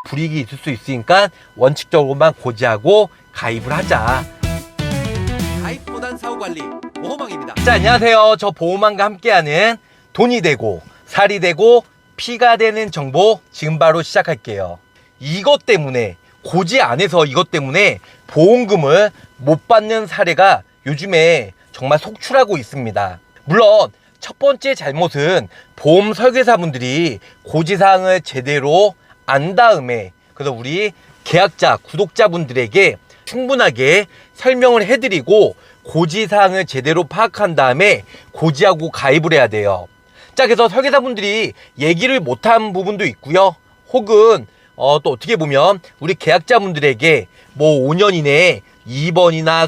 불이익이 있을 수 있으니까 원칙적으로만 고지하고 가입을 하자. 가입보단 사후관리 보호망입니다. 자, 안녕하세요. 저 보호망과 함께하는 돈이 되고 살이 되고 피가 되는 정보 지금 바로 시작할게요. 이것 때문에 고지 안에서 이것 때문에 보험금을 못 받는 사례가 요즘에 정말 속출하고 있습니다. 물론 첫 번째 잘못은 보험 설계사분들이 고지사항을 제대로 안 다음에, 그래서 우리 계약자, 구독자분들에게 충분하게 설명을 해드리고 고지사항을 제대로 파악한 다음에 고지하고 가입을 해야 돼요. 자, 그래서 설계사분들이 얘기를 못한 부분도 있고요. 혹은 또 어떻게 보면 우리 계약자분들에게 뭐 5년 이내에 입원이나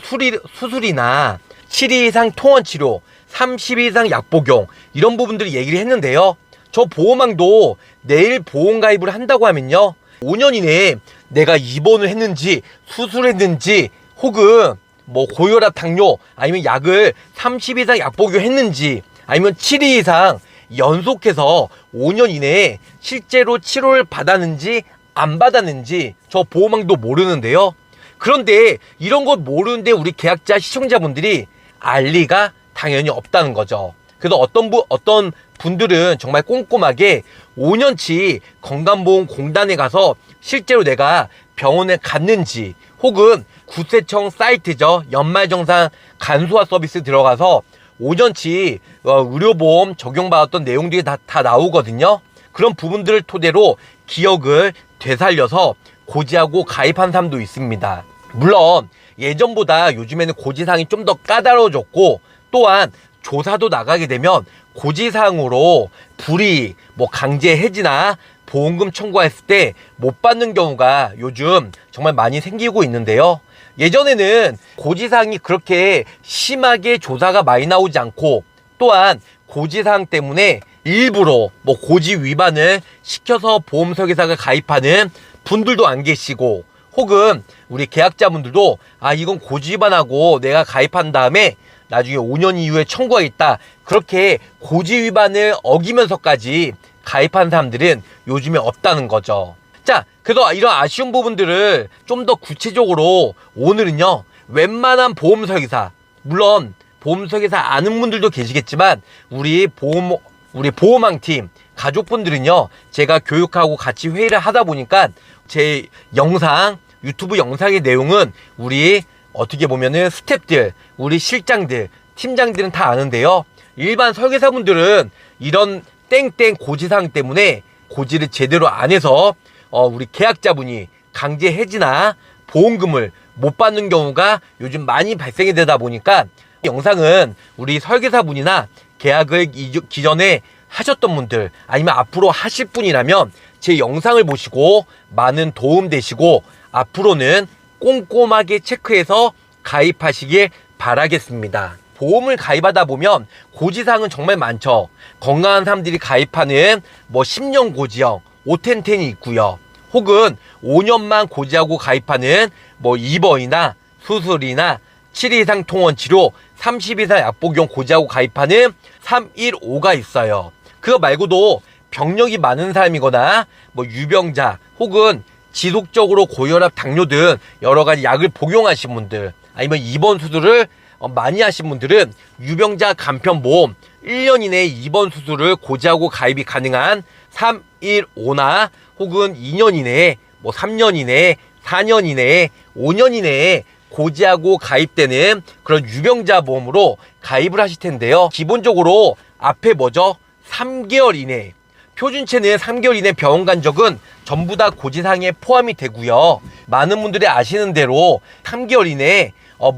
수술이나 7일 이상 통원치료, 30일 이상 약복용 이런 부분들을 얘기를 했는데요. 저 보호망도 내일 보험가입을 한다고 하면요, 5년 이내에 내가 입원을 했는지 수술했는지 혹은 뭐 고혈압, 당뇨 아니면 약을 30일 이상 약복용 했는지 아니면 7일 이상 연속해서 5년 이내에 실제로 치료를 받았는지 안 받았는지 저 보호망도 모르는데요. 그런데 이런 것 모르는데 우리 계약자 시청자분들이 알 리가 당연히 없다는 거죠. 그래서 어떤 분들은 정말 꼼꼼하게 5년치 건강보험공단에 가서 실제로 내가 병원에 갔는지 혹은 구세청 사이트죠, 연말정산 간소화 서비스 들어가서 5년치 의료보험 적용받았던 내용들이 다 나오거든요. 그런 부분들을 토대로 기억을 되살려서 고지하고 가입한 사람도 있습니다. 물론 예전보다 요즘에는 고지사항이 좀 더 까다로워졌고, 또한 조사도 나가게 되면 고지사항으로 불이익, 뭐 강제 해지나 보험금 청구했을 때 못 받는 경우가 요즘 정말 많이 생기고 있는데요. 예전에는 고지사항이 그렇게 심하게 조사가 많이 나오지 않고, 또한 고지사항 때문에 일부러 뭐 고지 위반을 시켜서 보험 설계사가 가입하는 분들도 안 계시고, 혹은 우리 계약자분들도 이건 고지 위반하고 내가 가입한 다음에 나중에 5년 이후에 청구하겠다, 그렇게 고지 위반을 어기면서까지 가입한 사람들은 요즘에 없다는 거죠. 자, 그래서 이런 아쉬운 부분들을 좀 더 구체적으로 오늘은요, 웬만한 보험 설계사, 물론 보험 설계사 아는 분들도 계시겠지만 우리 보험왕팀 가족분들은요, 제가 교육하고 같이 회의를 하다 보니까 제 영상, 유튜브 영상의 내용은 우리 어떻게 보면은 스태프들, 우리 실장들, 팀장들은 다 아는데요. 일반 설계사분들은 이런 땡땡 고지사항 때문에 고지를 제대로 안 해서 우리 계약자분이 강제 해지나 보험금을 못 받는 경우가 요즘 많이 발생이 되다 보니까, 영상은 우리 설계사분이나 계약을 기존에 하셨던 분들 아니면 앞으로 하실 분이라면 제 영상을 보시고 많은 도움 되시고 앞으로는 꼼꼼하게 체크해서 가입하시길 바라겠습니다. 보험을 가입하다 보면 고지사항은 정말 많죠. 건강한 사람들이 가입하는 뭐 10년 고지형 5텐텐이 있고요. 혹은 5년만 고지하고 가입하는 뭐 입원이나 수술이나 7일 이상 통원치료, 30일 이상 약복용 고지하고 가입하는 315가 있어요. 그거 말고도 병력이 많은 사람이거나 뭐 유병자 혹은 지속적으로 고혈압, 당뇨 등 여러 가지 약을 복용하신 분들, 아니면 입원 수술을 많이 하신 분들은 유병자 간편보험 1년 이내에 입원 수술을 고지하고 가입이 가능한 315나 혹은 2년 이내에 뭐 3년 이내에 4년 이내에 5년 이내에 고지하고 가입되는 그런 유병자 보험으로 가입을 하실 텐데요. 기본적으로 앞에 뭐죠? 3개월 이내, 표준체는 3개월 이내 병원 간 적은 전부 다 고지사항에 포함이 되고요. 많은 분들이 아시는 대로 3개월 이내에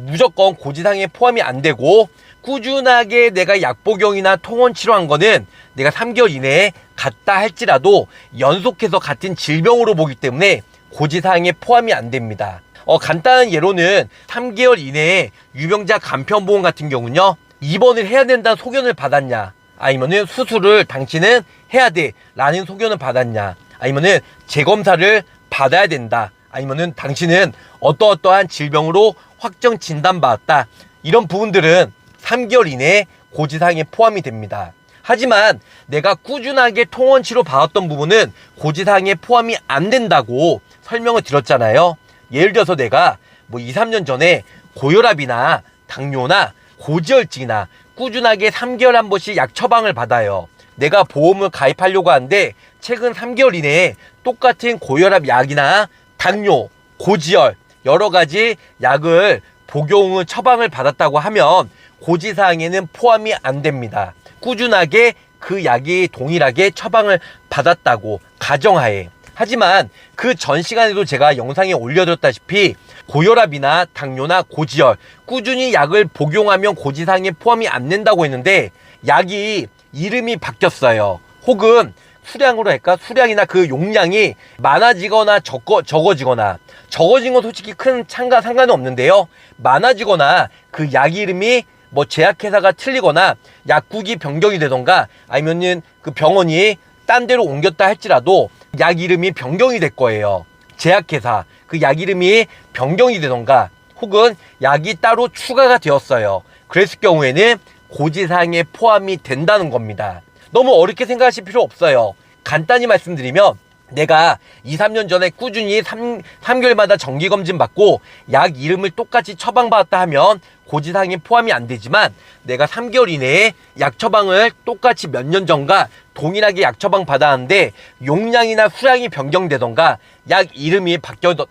무조건 고지사항에 포함이 안 되고, 꾸준하게 내가 약복용이나 통원 치료한 거는 내가 3개월 이내에 갔다 할지라도 연속해서 같은 질병으로 보기 때문에 고지사항에 포함이 안 됩니다. 간단한 예로는 3개월 이내에 유병자 간편보험 같은 경우는요, 입원을 해야 된다는 소견을 받았냐, 아니면은 수술을 당신은 해야 돼 라는 소견을 받았냐, 아니면은 재검사를 받아야 된다, 아니면은 당신은 어떠한 질병으로 확정 진단받았다, 이런 부분들은 3개월 이내에 고지사항에 포함이 됩니다. 하지만 내가 꾸준하게 통원 치료 받았던 부분은 고지사항에 포함이 안 된다고 설명을 드렸잖아요. 예를 들어서 내가 뭐 2, 3년 전에 고혈압이나 당뇨나 고지혈증이나 꾸준하게 3개월에 한 번씩 약 처방을 받아요. 내가 보험을 가입하려고 하는데 최근 3개월 이내에 똑같은 고혈압 약이나 당뇨, 고지혈 여러 가지 약을 복용을 처방을 받았다고 하면 고지사항에는 포함이 안 됩니다. 꾸준하게 그 약이 동일하게 처방을 받았다고 가정하에. 하지만 그 전 시간에도 제가 영상에 올려드렸다시피 고혈압이나 당뇨나 고지혈 꾸준히 약을 복용하면 고지사항에 포함이 안 된다고 했는데 약이 이름이 바뀌었어요. 혹은 수량으로 할까? 수량이나 그 용량이 많아지거나 적어지거나 적어진 건 솔직히 큰 상관은 없는데요. 많아지거나 그 약 이름이 뭐 제약회사가 틀리거나 약국이 변경이 되던가 아니면은 그 병원이 딴 데로 옮겼다 할지라도 약 이름이 변경이 될 거예요. 제약회사 그 약 이름이 변경이 되던가 혹은 약이 따로 추가가 되었어요. 그랬을 경우에는 고지사항에 포함이 된다는 겁니다. 너무 어렵게 생각하실 필요 없어요. 간단히 말씀드리면 내가 2, 3년 전에 꾸준히 3개월마다 정기검진 받고 약 이름을 똑같이 처방받았다 하면 고지사항에 포함이 안 되지만 내가 3개월 이내에 약 처방을 똑같이 몇 년 전과 동일하게 약 처방 받았는데 용량이나 수량이 변경되던가 약 이름이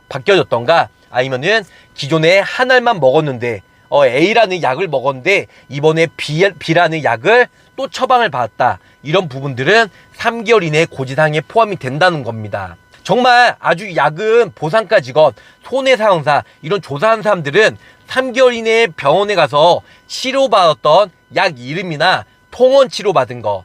바뀌어졌던가 아니면은 기존에 한 알만 먹었는데 A라는 약을 먹었는데 이번에 B라는 약을 또 처방을 받았다. 이런 부분들은 3개월 이내에 고지사항에 포함이 된다는 겁니다. 정말 아주 야근 보상가 직원, 손해사용사 이런 조사한 사람들은 3개월 이내에 병원에 가서 치료받았던 약 이름이나 통원 치료받은 거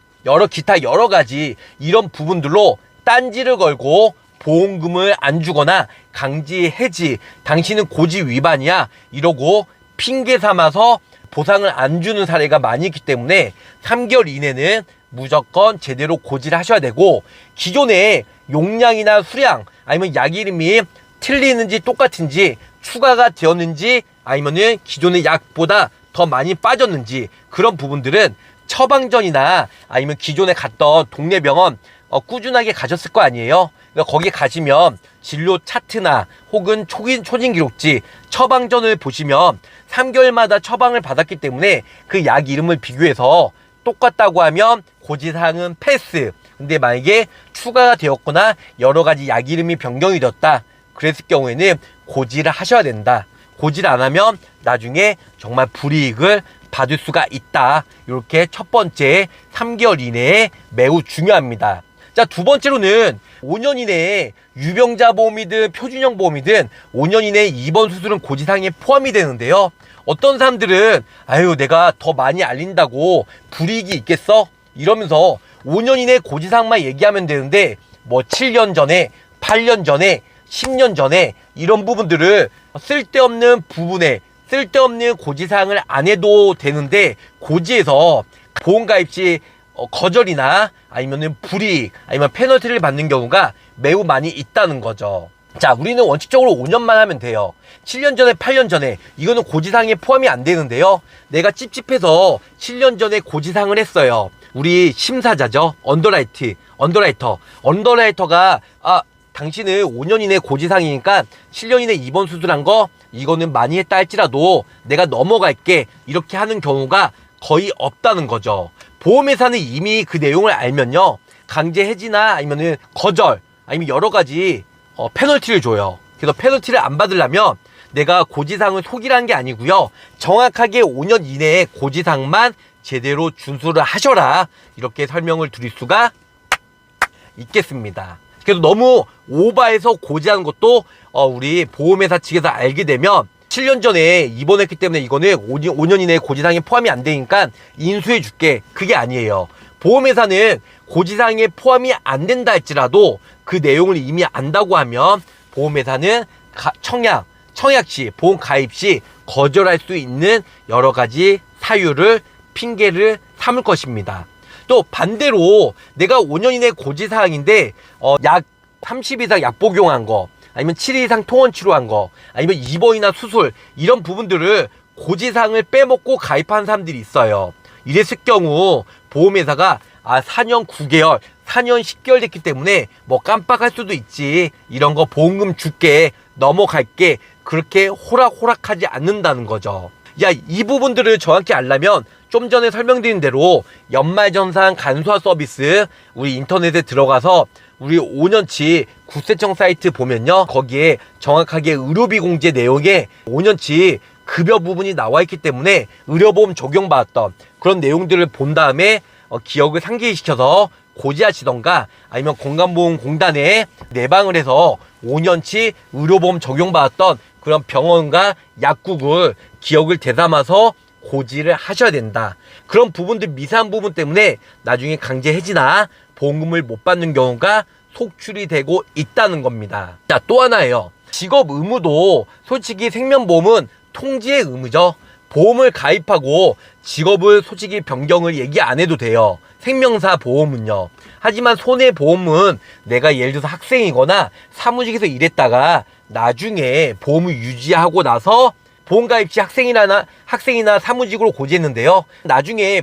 기타 여러 가지 이런 부분들로 딴지를 걸고 보험금을 안 주거나 강제 해지, 당신은 고지 위반이야 이러고 핑계 삼아서 보상을 안 주는 사례가 많이 있기 때문에 3개월 이내는 무조건 제대로 고지를 하셔야 되고 기존에 용량이나 수량 아니면 약 이름이 틀리는지 똑같은지 추가가 되었는지 아니면은 기존의 약보다 더 많이 빠졌는지 그런 부분들은 처방전이나 아니면 기존에 갔던 동네 병원 꾸준하게 가셨을 거 아니에요. 그러니까 거기 가시면 진료 차트나 혹은 초진 기록지 처방전을 보시면 3개월마다 처방을 받았기 때문에 그 약 이름을 비교해서 똑같다고 하면 고지사항은 패스. 근데 만약에 추가가 되었거나 여러 가지 약 이름이 변경이 되었다. 그랬을 경우에는 고지를 하셔야 된다. 고지를 안 하면 나중에 정말 불이익을 받을 수가 있다. 이렇게 첫 번째 3개월 이내에 매우 중요합니다. 자, 두 번째로는 5년 이내에 유병자 보험이든 표준형 보험이든 5년 이내에 입원 수술은 고지사항에 포함이 되는데요. 어떤 사람들은 아유 내가 더 많이 알린다고 불이익이 있겠어? 이러면서 5년 이내 고지사항만 얘기하면 되는데 뭐 7년 전에 8년 전에 10년 전에 이런 부분들을 쓸데없는 부분에 쓸데없는 고지사항을 안 해도 되는데 고지에서 보험가입 시 거절이나 아니면은 불이익 아니면 페널티를 받는 경우가 매우 많이 있다는 거죠. 자, 우리는 원칙적으로 5년만 하면 돼요. 7년 전에 8년 전에 이거는 고지사항에 포함이 안 되는데요. 내가 찝찝해서 7년 전에 고지사항을 했어요. 우리 심사자죠. 언더라이터가 당신은 5년 이내 고지사항이니까 7년 이내 입원 수술한 거 이거는 많이 했다 할지라도 내가 넘어갈게 이렇게 하는 경우가 거의 없다는 거죠. 보험회사는 이미 그 내용을 알면요 강제 해지나 아니면은 거절 아니면 여러 가지 페널티를 줘요. 그래서 페널티를 안 받으려면 내가 고지사항을 속이라는 게 아니고요 정확하게 5년 이내에 고지사항만 제대로 준수를 하셔라 이렇게 설명을 드릴 수가 있겠습니다. 그래서 너무 오버해서 고지하는 것도 우리 보험회사 측에서 알게 되면 7년 전에 입원했기 때문에 이거는 5년 이내에 고지사항에 포함이 안 되니까 인수해 줄게 그게 아니에요. 보험회사는 고지사항에 포함이 안 된다 할지라도 그 내용을 이미 안다고 하면 보험회사는 청약 시 보험 가입 시 거절할 수 있는 여러 가지 사유를 핑계를 삼을 것입니다. 또 반대로 내가 5년 이내 고지사항인데 약 30 이상 약 복용한 거 아니면 7일 이상 통원 치료한 거 아니면 입원이나 수술 이런 부분들을 고지사항을 빼먹고 가입한 사람들이 있어요. 이랬을 경우 보험회사가 4년 9개월, 4년 10개월 됐기 때문에 뭐 깜빡할 수도 있지. 이런 거 보험금 줄게, 넘어갈게. 그렇게 호락호락하지 않는다는 거죠. 이 부분들을 정확히 알려면 좀 전에 설명드린 대로 연말정산 간소화 서비스 우리 인터넷에 들어가서 우리 5년치 국세청 사이트 보면요, 거기에 정확하게 의료비 공제 내용에 5년치 급여 부분이 나와 있기 때문에 의료보험 적용받았던 그런 내용들을 본 다음에 기억을 상기시켜서 고지하시던가 아니면 건강보험공단에 내방을 해서 5년치 의료보험 적용받았던 그런 병원과 약국을 기억을 되담아서 고지를 하셔야 된다. 그런 부분들, 미세한 부분 때문에 나중에 강제 해지나 보험금을 못 받는 경우가 속출이 되고 있다는 겁니다. 자, 또 하나예요. 직업 의무도 솔직히 생명보험은 통지의 의무죠. 보험을 가입하고 직업을 솔직히 변경을 얘기 안 해도 돼요. 생명사 보험은요. 하지만 손해보험은 내가 예를 들어서 학생이거나 사무직에서 일했다가 나중에 보험을 유지하고 나서 보험가입 시 학생이나 사무직으로 고지했는데요. 나중에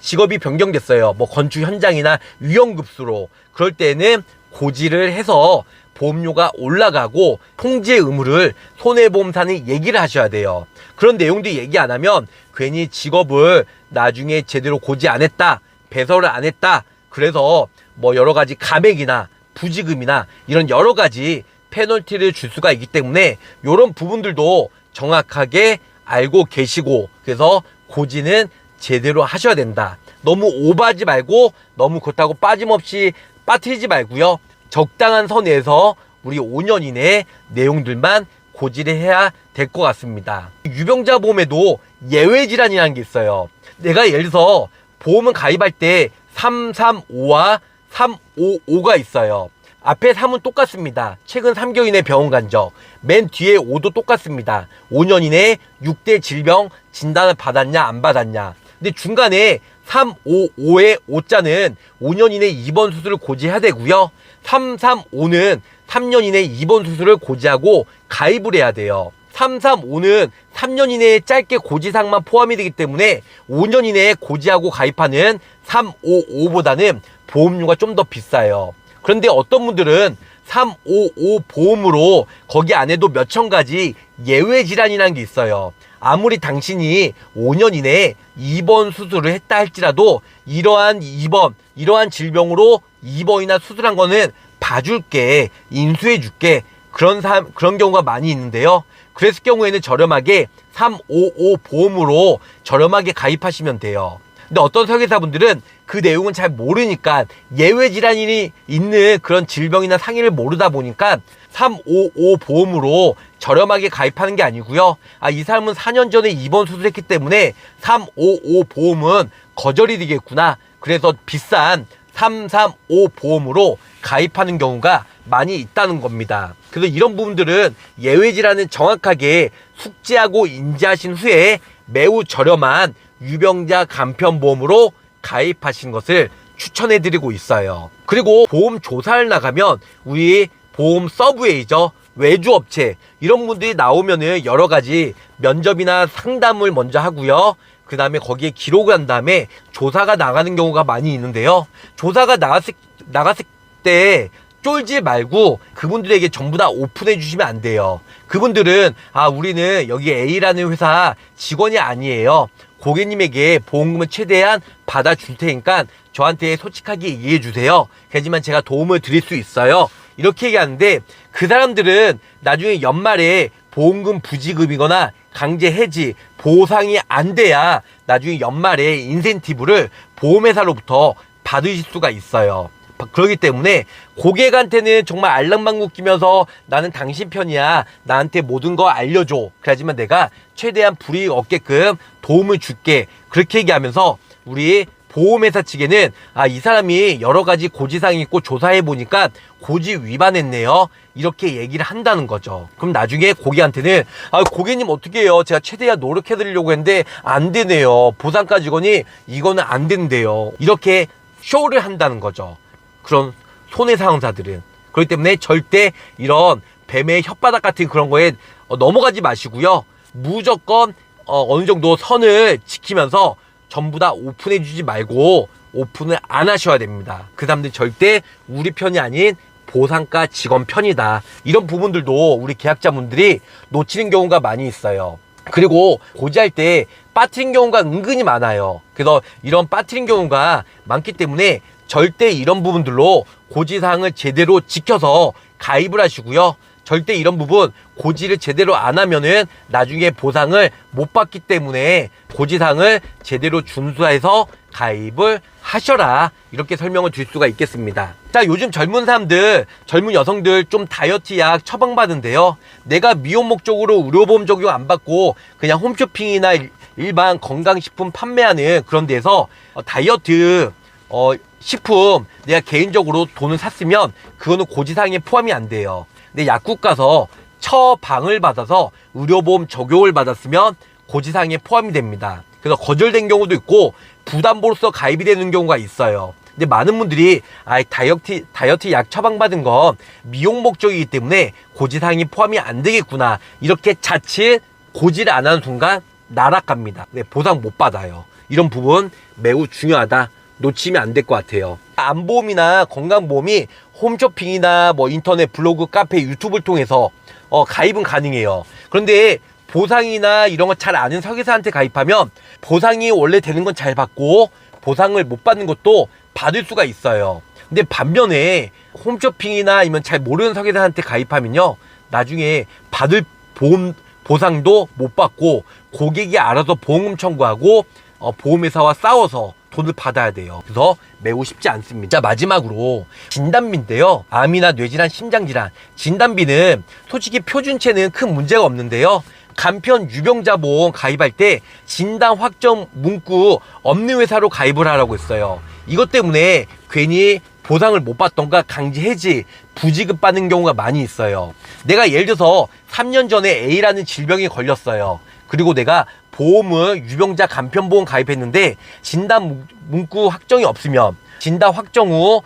직업이 변경됐어요. 뭐 건축 현장이나 위험급수로. 그럴 때는 고지를 해서 보험료가 올라가고 통지의 의무를 손해보험사는 얘기를 하셔야 돼요. 그런 내용도 얘기 안 하면 괜히 직업을 나중에 제대로 고지 안 했다, 배설을 안 했다, 그래서 뭐 여러 가지 감액이나 부지금이나 이런 여러 가지 페널티를 줄 수가 있기 때문에 이런 부분들도 정확하게 알고 계시고, 그래서 고지는 제대로 하셔야 된다. 너무 오버하지 말고 너무 그렇다고 빠짐없이 빠뜨리지 말고요. 적당한 선에서 우리 5년 이내에 내용들만 고지를 해야 될 것 같습니다. 유병자 보험에도 예외 질환이라는 게 있어요. 내가 예를 들어서 보험을 가입할 때 335와 355가 있어요. 앞에 3은 똑같습니다. 최근 3개월 이내 병원 간적. 맨 뒤에 5도 똑같습니다. 5년 이내에 6대 질병 진단을 받았냐 안 받았냐. 근데 중간에 355의 5자는 5년 이내 입원 수술을 고지해야 되고요. 335는 3년 이내 입원 수술을 고지하고 가입을 해야 돼요. 335는 3년 이내에 짧게 고지사항만 포함이 되기 때문에 5년 이내에 고지하고 가입하는 355보다는 보험료가 좀 더 비싸요. 그런데 어떤 분들은 355 보험으로 거기 안에도 몇천 가지 예외 질환이라는 게 있어요. 아무리 당신이 5년 이내에 입원 수술을 했다 할지라도 이러한 질병으로 입원이나 수술한 거는 봐줄게, 인수해줄게, 그런 경우가 많이 있는데요. 그랬을 경우에는 저렴하게 355 보험으로 저렴하게 가입하시면 돼요. 근데 어떤 설계사분들은 그 내용은 잘 모르니까 예외 질환이 있는 그런 질병이나 상해를 모르다 보니까 355 보험으로 저렴하게 가입하는 게 아니고요. 이 사람은 4년 전에 입원 수술했기 때문에 355 보험은 거절이 되겠구나. 그래서 비싼 335 보험으로 가입하는 경우가 많이 있다는 겁니다. 그래서 이런 부분들은 예외 질환은 정확하게 숙지하고 인지하신 후에 매우 저렴한 유병자 간편보험으로 가입하신 것을 추천해드리고 있어요. 그리고 보험 조사를 나가면 우리 보험 서브웨이저, 외주업체 이런 분들이 나오면은 여러 가지 면접이나 상담을 먼저 하고요. 그 다음에 거기에 기록을 한 다음에 조사가 나가는 경우가 많이 있는데요. 조사가 나갔을 때 쫄지 말고 그분들에게 전부 다 오픈해 주시면 안 돼요. 그분들은 우리는 여기 A라는 회사 직원이 아니에요. 고객님에게 보험금을 최대한 받아줄 테니까 저한테 솔직하게 얘기해 주세요. 하지만 제가 도움을 드릴 수 있어요. 이렇게 얘기하는데 그 사람들은 나중에 연말에 보험금 부지급이거나 강제 해지, 보상이 안 돼야 나중에 연말에 인센티브를 보험회사로부터 받으실 수가 있어요. 그렇기 때문에 고객한테는 정말 알랑방구 끼면서 나는 당신 편이야, 나한테 모든 거 알려줘, 그래야지만 내가 최대한 불이익 없게끔 도움을 줄게, 그렇게 얘기하면서 우리 보험회사 측에는 이 사람이 여러 가지 고지사항이 있고 조사해 보니까 고지 위반했네요, 이렇게 얘기를 한다는 거죠. 그럼 나중에 고객한테는 고객님 어떻게 해요, 제가 최대한 노력해 드리려고 했는데 안 되네요, 보상가 직원이 이거는 안 된대요, 이렇게 쇼를 한다는 거죠. 그런 손해상사들은. 그렇기 때문에 절대 이런 뱀의 혓바닥 같은 그런 거에 넘어가지 마시고요. 무조건 어느 정도 선을 지키면서 전부 다 오픈해 주지 말고 오픈을 안 하셔야 됩니다. 그 사람들 절대 우리 편이 아닌 보상가 직원 편이다. 이런 부분들도 우리 계약자분들이 놓치는 경우가 많이 있어요. 그리고 고지할 때 빠뜨린 경우가 은근히 많아요. 그래서 이런 빠뜨린 경우가 많기 때문에 절대 이런 부분들로 고지사항을 제대로 지켜서 가입을 하시고요. 절대 이런 부분 고지를 제대로 안 하면은 나중에 보상을 못 받기 때문에 고지사항을 제대로 준수해서 가입을 하셔라. 이렇게 설명을 드릴 수가 있겠습니다. 자, 요즘 젊은 사람들, 젊은 여성들 좀 다이어트 약 처방받은데요. 내가 미용 목적으로 의료보험 적용 안 받고 그냥 홈쇼핑이나 일반 건강식품 판매하는 그런 데서 다이어트 식품 내가 개인적으로 돈을 샀으면 그거는 고지사항에 포함이 안 돼요. 근데 약국 가서 처방을 받아서 의료보험 적용을 받았으면 고지사항에 포함이 됩니다. 그래서 거절된 경우도 있고 부담보로서 가입이 되는 경우가 있어요. 근데 많은 분들이 다이어트 약 처방받은 건 미용 목적이기 때문에 고지사항이 포함이 안 되겠구나, 이렇게 자칫 고지를 안 하는 순간 나락갑니다. 네, 보상 못 받아요. 이런 부분 매우 중요하다. 놓치면 안 될 것 같아요. 안보험이나 건강보험이 홈쇼핑이나 뭐 인터넷, 블로그, 카페, 유튜브를 통해서 가입은 가능해요. 그런데 보상이나 이런 거 잘 아는 설계사한테 가입하면 보상이 원래 되는 건 잘 받고 보상을 못 받는 것도 받을 수가 있어요. 근데 반면에 홈쇼핑이나 아니면 잘 모르는 설계사한테 가입하면요, 나중에 받을 보상도 못 받고 고객이 알아서 보험금 청구하고 보험회사와 싸워서 돈을 받아야 돼요. 그래서 매우 쉽지 않습니다. 자, 마지막으로 진단비인데요. 암이나 뇌질환, 심장질환 진단비는 솔직히 표준체는 큰 문제가 없는데요. 간편 유병자보험 가입할 때 진단 확정 문구 없는 회사로 가입을 하라고 했어요. 이것 때문에 괜히 보상을 못 받던가 강제 해지, 부지급 받는 경우가 많이 있어요. 내가 예를 들어서 3년 전에 A라는 질병이 걸렸어요. 그리고 내가 보험을 유병자 간편보험 가입했는데 진단 문구 확정이 없으면 진단 확정 후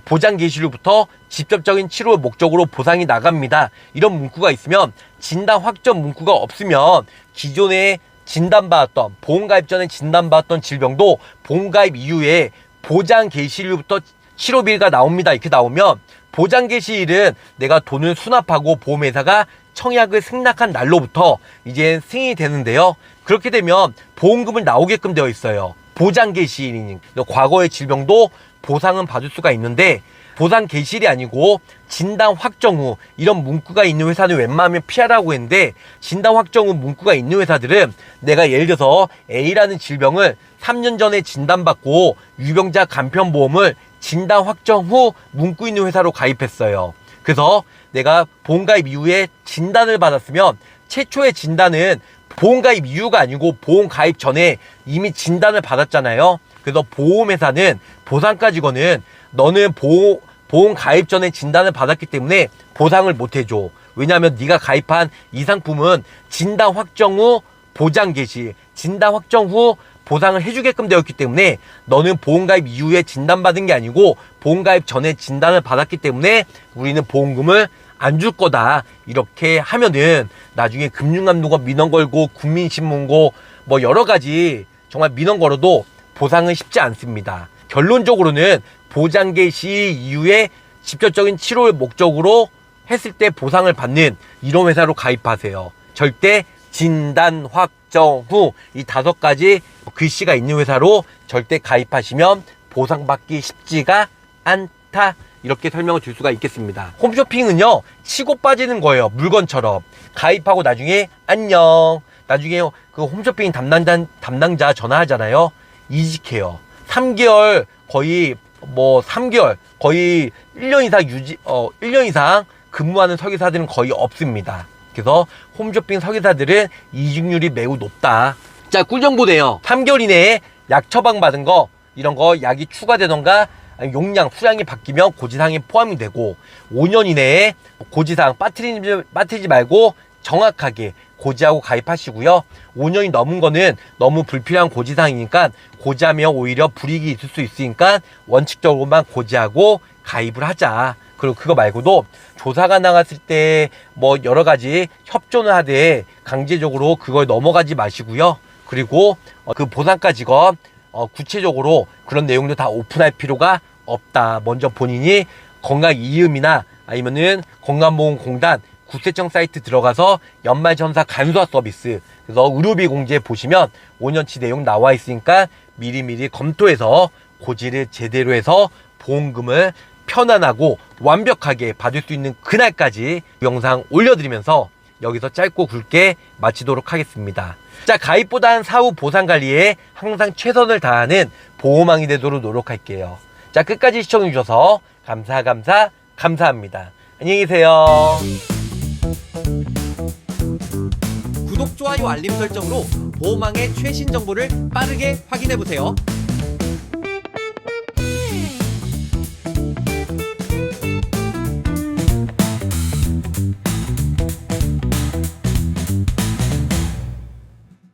보장 개시로부터 직접적인 치료 목적으로 보상이 나갑니다. 이런 문구가 있으면, 진단 확정 문구가 없으면 기존에 진단받았던, 보험 가입 전에 진단받았던 질병도 보험 가입 이후에 보장 개시일부터 치료비가 나옵니다. 이렇게 나오면 보장 개시일은 내가 돈을 수납하고 보험회사가 청약을 승낙한 날로부터 이제 승인이 되는데요. 그렇게 되면 보험금을 나오게끔 되어 있어요. 보장 개시일이니까 과거의 질병도 보상은 받을 수가 있는데, 보상 개시일이 아니고 진단 확정 후 이런 문구가 있는 회사는 웬만하면 피하라고 했는데, 진단 확정 후 문구가 있는 회사들은 내가 예를 들어서 A라는 질병을 3년 전에 진단받고 유병자 간편보험을 진단 확정 후 문구 있는 회사로 가입했어요. 그래서 내가 보험 가입 이후에 진단을 받았으면 최초의 진단은 보험 가입 이후가 아니고 보험 가입 전에 이미 진단을 받았잖아요. 그래서 보험회사는 보상까지거는 너는 보험 가입 전에 진단을 받았기 때문에 보상을 못 해줘. 왜냐하면 네가 가입한 이 상품은 진단 확정 후 보장 개시, 진단 확정 후 보상을 해주게끔 되었기 때문에 너는 보험 가입 이후에 진단받은 게 아니고 보험 가입 전에 진단을 받았기 때문에 우리는 보험금을 안 줄 거다. 이렇게 하면은 나중에 금융감독원 민원 걸고 국민신문고 뭐 여러 가지 정말 민원 걸어도 보상은 쉽지 않습니다. 결론적으로는 보장 개시 이후에 직접적인 치료를 목적으로 했을 때 보상을 받는 이런 회사로 가입하세요. 절대 진단 확정 후 이 5가지 글씨가 있는 회사로 절대 가입하시면 보상받기 쉽지가 않다. 이렇게 설명을 줄 수가 있겠습니다. 홈쇼핑은요, 치고 빠지는 거예요. 물건처럼. 가입하고 나중에 안녕. 나중에 그 홈쇼핑 담당자 전화하잖아요. 이직해요. 3개월 거의 1년 이상 1년 이상 근무하는 설계사들은 거의 없습니다. 그래서 홈쇼핑 설계사들은 이직률이 매우 높다. 자, 꿀정보네요. 3개월 이내에 약 처방받은 거, 이런 거 약이 추가되던가 용량, 수량이 바뀌면 고지사항에 포함이 되고, 5년 이내에 고지사항 빠뜨리지 말고 정확하게 고지하고 가입하시고요. 5년이 넘은 거는 너무 불필요한 고지사항이니까 고지하면 오히려 불이익이 있을 수 있으니까 원칙적으로만 고지하고 가입을 하자. 그리고 그거 말고도 조사가 나갔을 때 뭐 여러 가지 협조는 하되 강제적으로 그걸 넘어가지 마시고요. 그리고 그 보상가 직원 구체적으로 그런 내용도 다 오픈할 필요가 없다. 먼저 본인이 건강이음이나 아니면은 건강보험공단 국세청 사이트 들어가서 연말정산 간소화 서비스, 그래서 의료비 공제 보시면 5년치 내용 나와 있으니까 미리미리 검토해서 고지를 제대로 해서 보험금을 편안하고 완벽하게 받을 수 있는 그날까지 영상 올려드리면서 여기서 짧고 굵게 마치도록 하겠습니다. 자, 가입보단 사후 보상 관리에 항상 최선을 다하는 보호망이 되도록 노력할게요. 자, 끝까지 시청해주셔서 감사합니다. 안녕히 계세요. 구독, 좋아요, 알림 설정으로 보호망의 최신 정보를 빠르게 확인해보세요.